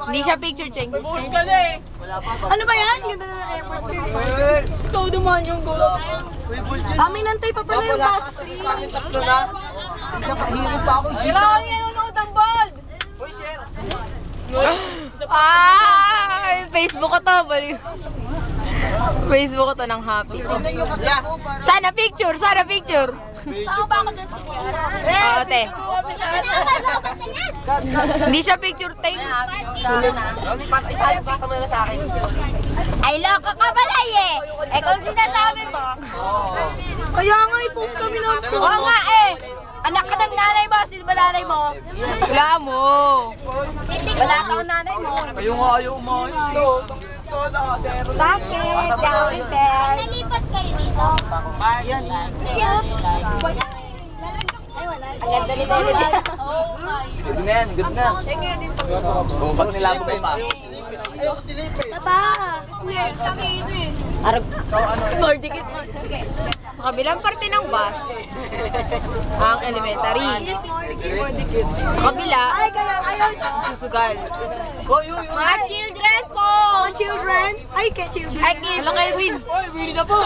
Hindi siya picture, Cheng. Ano ba yan? Ganda na ng airport. So, dumaan yung gulo. Kami nantay pa pala yung bus free. Tatlo na. Isa pa, hirap pa ako. Kailangan niya nanonood ng ball! Uy, share. Ay, Facebook ko to. Facebook ko to ng happy. Tingnan nyo kasi ako. Sana picture, sana picture. Saan ba ako dyan sa Sierra? Oo, te. Hindi siya picture, te. Isahin pa sa mga sa akin. Ay, loko ka balay eh. Eh, kung sinasabi mo. Kaya nga i-post kami ng Oo nga eh. Anak ka ng nanay mo, sis ba nanay mo? Wala mo. Wala ka ng nanay mo. Kayo nga ayaw umayos eh. Bakit? Down there. Nalipat kayo dito. Yan. Ang ganda ni Mami. Good na yan, good na. Oh, ba't nilabo ko pa? Ayaw ko silipin. Taba! More dikit. Sa kabilang parte ng bus, ang elementary. Sa kabila, Ay, kaya ayaw nyo. susugal. Uy, uy, uy. Mga children po! Mga children. Ay, kaya children. Ay, kaya Win. Oy, Willie na po.